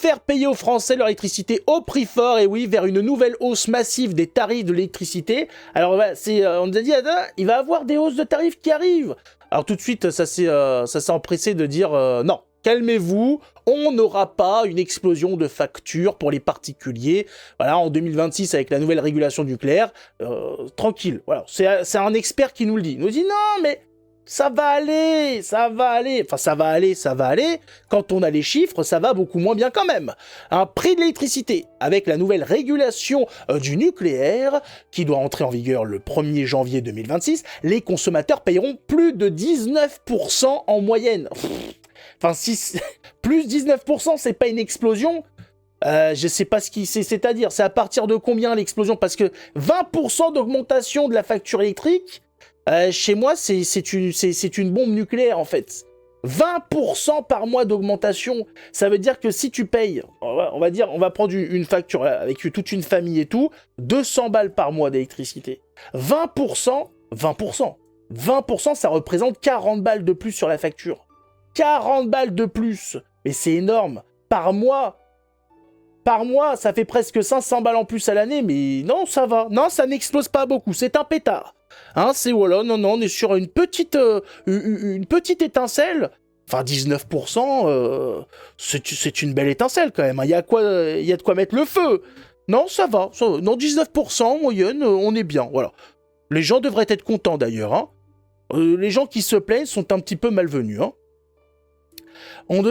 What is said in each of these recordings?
faire payer aux Français leur électricité au prix fort, et oui, vers une nouvelle hausse massive des tarifs de l'électricité. Alors, on nous a dit, il va y avoir des hausses de tarifs qui arrivent. Alors, tout de suite, ça s'est empressé de dire, non, calmez-vous, on n'aura pas une explosion de factures pour les particuliers. Voilà, en 2026, avec la nouvelle régulation nucléaire, tranquille. Voilà, c'est un expert qui nous le dit. Il nous dit, non, mais... ça va aller. Enfin, ça va aller. Quand on a les chiffres, ça va beaucoup moins bien quand même. Un prix de l'électricité, avec la nouvelle régulation du nucléaire, qui doit entrer en vigueur le 1er janvier 2026, les consommateurs payeront plus de 19% en moyenne. Enfin, si plus 19%, c'est pas une explosion. Je sais pas ce qui c'est-à-dire, c'est à partir de combien l'explosion? Parce que 20% d'augmentation de la facture électrique, chez moi, c'est une bombe nucléaire, en fait. 20% par mois d'augmentation. Ça veut dire que si tu payes, on va prendre une facture avec toute une famille et tout, 200 balles par mois d'électricité. 20%, ça représente 40 balles de plus sur la facture. 40 balles de plus. Mais c'est énorme. Par mois, ça fait presque 500 balles en plus à l'année, mais non, ça va. Non, ça n'explose pas beaucoup. C'est un pétard. Hein, c'est voilà, non, on est sur une petite étincelle. Enfin, 19%, c'est une belle étincelle quand même. Il y a de quoi mettre le feu. Non, ça va. Non, 19% en moyenne, on est bien. Voilà. Les gens devraient être contents d'ailleurs. Hein. Les gens qui se plaignent sont un petit peu malvenus. Hein. On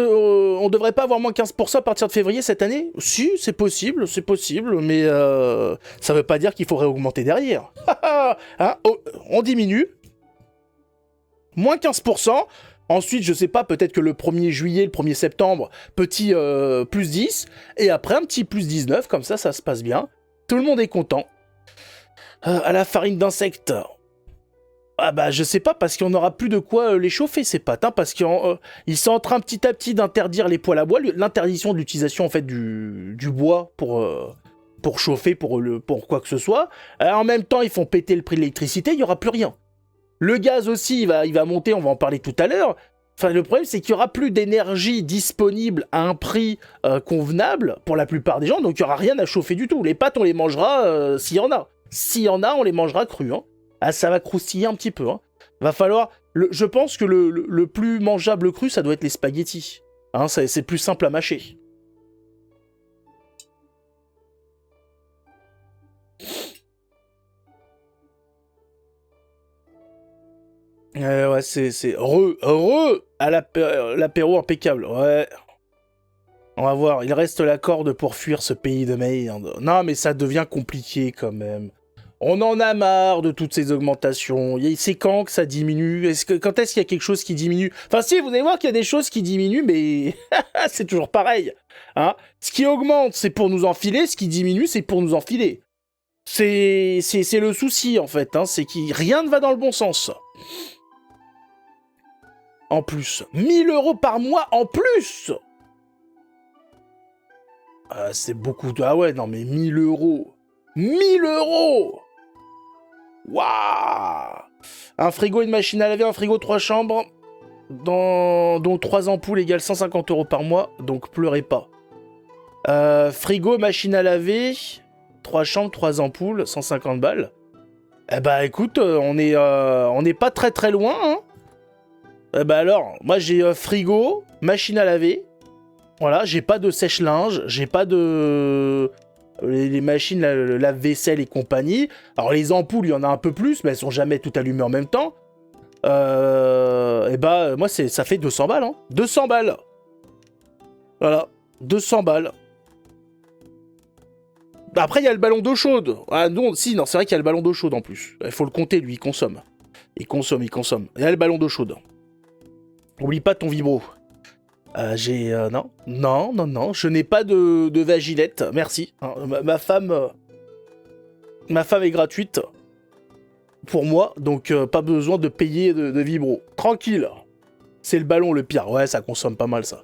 devrait pas avoir moins 15% à partir de février cette année? Si, c'est possible, mais ça veut pas dire qu'il faudrait augmenter derrière. Hein, on diminue. Moins 15%. Ensuite, je sais pas, peut-être que le 1er juillet, le 1er septembre, petit plus 10. Et après, un petit plus 19, comme ça se passe bien. Tout le monde est content. À la farine d'insectes... ah bah je sais pas, parce qu'on n'aura plus de quoi les chauffer ces pâtes, hein, parce qu'ils sont en train petit à petit d'interdire les poêles à bois, l'interdiction de l'utilisation en fait du bois pour chauffer, pour quoi que ce soit. En même temps, ils font péter le prix de l'électricité, il y aura plus rien. Le gaz aussi, il va monter, on va en parler tout à l'heure. Enfin, le problème, c'est qu'il y aura plus d'énergie disponible à un prix convenable pour la plupart des gens, donc il y aura rien à chauffer du tout. Les pâtes, on les mangera s'il y en a. S'il y en a, on les mangera crues, hein. Ah, ça va croustiller un petit peu. Hein. Va falloir... je pense que le plus mangeable cru, ça doit être les spaghettis. Hein, c'est plus simple à mâcher. Ouais, c'est heureux à l'apéro impeccable. Ouais. On va voir, il reste la corde pour fuir ce pays de merde. Non, mais ça devient compliqué quand même. On en a marre de toutes ces augmentations. C'est quand que ça diminue? Quand est-ce qu'il y a quelque chose qui diminue? Enfin si, vous allez voir qu'il y a des choses qui diminuent, mais c'est toujours pareil. Hein, ce qui augmente, c'est pour nous enfiler. Ce qui diminue, c'est pour nous enfiler. C'est le souci, en fait. Hein, c'est que rien ne va dans le bon sens. En plus. 1000 € par mois en plus! C'est beaucoup. Ah ouais, non mais 1000 €. 1000 €! Waouh! Un frigo, une machine à laver, un frigo 3 chambres, dont 3 ampoules égale 150 € par mois, donc pleurez pas. Frigo, machine à laver, 3 chambres, 3 ampoules, 150 balles. Eh bah écoute, on est pas très très loin, hein. Eh bah alors, moi j'ai frigo, machine à laver, voilà, j'ai pas de sèche-linge, j'ai pas de... les machines, lave-vaisselle et compagnie. Alors les ampoules, il y en a un peu plus, mais elles sont jamais toutes allumées en même temps. Et bah, moi, ça fait 200 balles, hein. 200 balles. Voilà, 200 balles. Après, il y a le ballon d'eau chaude. Ah non, c'est vrai qu'il y a le ballon d'eau chaude en plus. Il faut le compter, lui, il consomme. Il consomme. Il y a le ballon d'eau chaude. Oublie pas ton vibro. Non, je n'ai pas de vagilette, merci. Ma femme est gratuite pour moi, donc pas besoin de payer de vibro. Tranquille. C'est le ballon le pire. Ouais, ça consomme pas mal ça.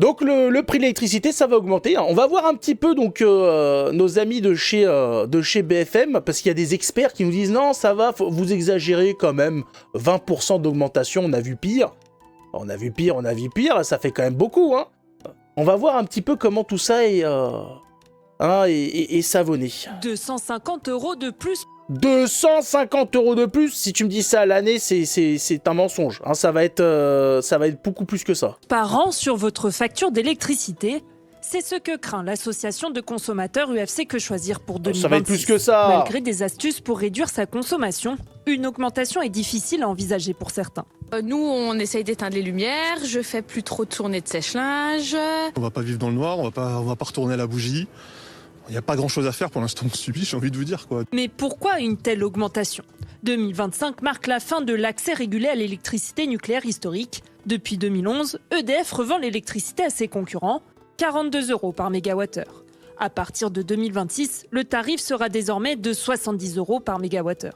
Donc le prix de l'électricité, ça va augmenter. On va voir un petit peu donc nos amis de chez BFM, parce qu'il y a des experts qui nous disent non, ça va, vous exagérez quand même. 20% d'augmentation, on a vu pire. On a vu pire, ça fait quand même beaucoup, hein. On va voir un petit peu comment tout ça est savonné. 250 € de plus. 250 € de plus, si tu me dis ça à l'année, c'est un mensonge. Hein, ça va être beaucoup plus que ça. Par an sur votre facture d'électricité. C'est ce que craint l'association de consommateurs UFC Que Choisir pour 2026. Ça va être plus que ça. Malgré des astuces pour réduire sa consommation, une augmentation est difficile à envisager pour certains. Nous, on essaye d'éteindre les lumières, je fais plus trop de tournées de sèche-linge. On va pas vivre dans le noir, on va pas retourner à la bougie. Il n'y a pas grand-chose à faire pour l'instant, on subit, j'ai envie de vous dire, quoi. Mais pourquoi une telle augmentation ? 2025 marque la fin de l'accès régulé à l'électricité nucléaire historique. Depuis 2011, EDF revend l'électricité à ses concurrents, 42 € par mégawattheure. À partir de 2026, le tarif sera désormais de 70 € par mégawattheure.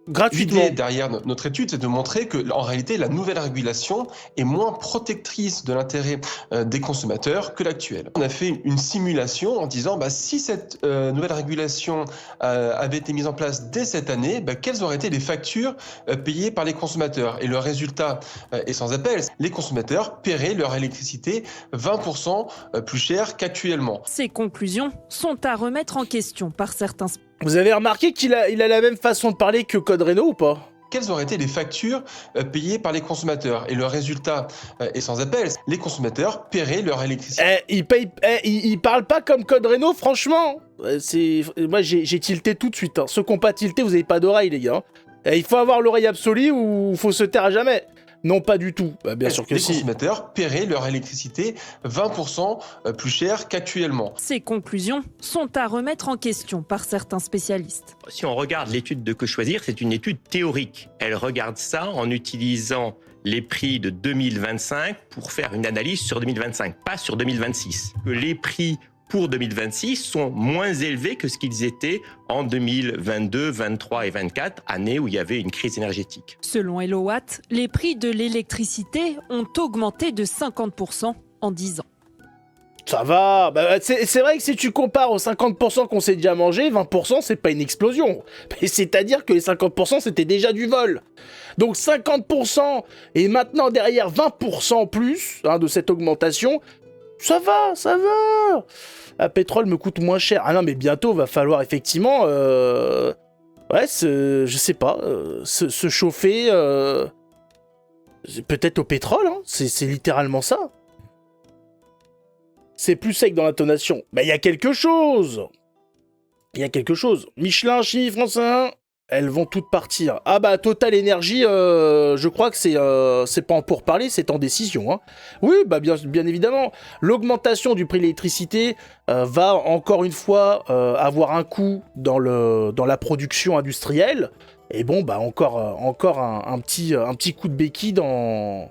Gratuitement. L'idée derrière notre étude, c'est de montrer que, en réalité, la nouvelle régulation est moins protectrice de l'intérêt des consommateurs que l'actuelle. On a fait une simulation en disant, si cette nouvelle régulation avait été mise en place dès cette année, quelles auraient été les factures payées par les consommateurs ? Et le résultat est sans appel. Les consommateurs paieraient leur électricité 20% plus cher qu'actuellement. Ces conclusions sont à remettre en question par certains. Vous avez remarqué qu'il a la même façon de parler que Code Reno ou pas ? Quelles auraient été les factures payées par les consommateurs ? Et le résultat est sans appel. Les consommateurs paieraient leur électricité. Il parle pas comme Code Reno, franchement. Moi, j'ai tilté tout de suite. Hein. Ceux qui n'ont pas tilté, vous avez pas d'oreille, les gars. Il faut avoir l'oreille absolue ou il faut se taire à jamais. Non, pas du tout. Bien sûr que les si. Les consommateurs paieraient leur électricité 20% plus cher qu'actuellement. Ces conclusions sont à remettre en question par certains spécialistes. Si on regarde l'étude de Que Choisir, c'est une étude théorique. Elle regarde ça en utilisant les prix de 2025 pour faire une analyse sur 2025, pas sur 2026. Les prix pour 2026 sont moins élevés que ce qu'ils étaient en 2022, 2023 et 2024, années où il y avait une crise énergétique. Selon Elowatt, les prix de l'électricité ont augmenté de 50% en 10 ans. Ça va, c'est vrai que si tu compares aux 50% qu'on s'est déjà mangé, 20% c'est pas une explosion. C'est-à-dire que les 50% c'était déjà du vol. Donc 50% et maintenant derrière 20% plus de cette augmentation, ça va. Le pétrole me coûte moins cher. Ah non, mais bientôt, va falloir effectivement... je sais pas, se chauffer... peut-être au pétrole, hein. C'est littéralement ça. C'est plus sec dans l'intonation. Il y a quelque chose. Michelin, Chimie Français, elles vont toutes partir. Ah Total Energy, je crois que c'est pas en pourparler, c'est en décision. Hein. Oui, bien évidemment. L'augmentation du prix de l'électricité va encore une fois avoir un coût dans la production industrielle. Et encore un petit coup de béquille dans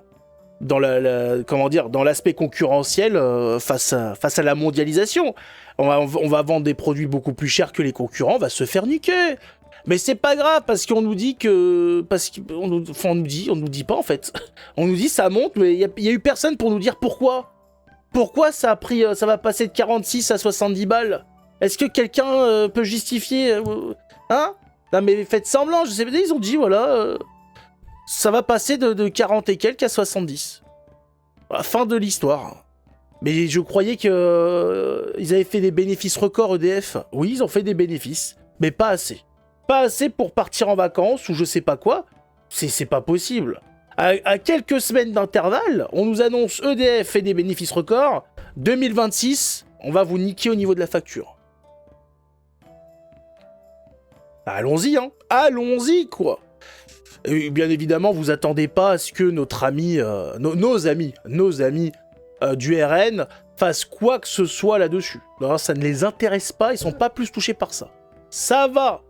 l'aspect concurrentiel face à la mondialisation. On va vendre des produits beaucoup plus chers que les concurrents, on va se faire niquer. Mais c'est pas grave, parce qu'on nous dit que... on nous dit pas en fait. On nous dit ça monte, mais il y a eu personne pour nous dire pourquoi. Pourquoi ça va passer de 46 à 70 balles? Est-ce que quelqu'un peut justifier hein? Non mais faites semblant, je sais pas, ils ont dit voilà... ça va passer de 40 et quelques à 70. Fin de l'histoire. Mais je croyais que ils avaient fait des bénéfices records EDF. Oui, ils ont fait des bénéfices, mais pas assez. Pas assez pour partir en vacances ou je sais pas quoi. C'est pas possible. À quelques semaines d'intervalle, on nous annonce EDF fait des bénéfices records. 2026, on va vous niquer au niveau de la facture. Allons-y, hein. Allons-y, quoi. Et bien évidemment, vous attendez pas à ce que notre ami, nos amis du RN fassent quoi que ce soit là-dessus. Non, ça ne les intéresse pas, ils sont pas plus touchés par ça. Ça va.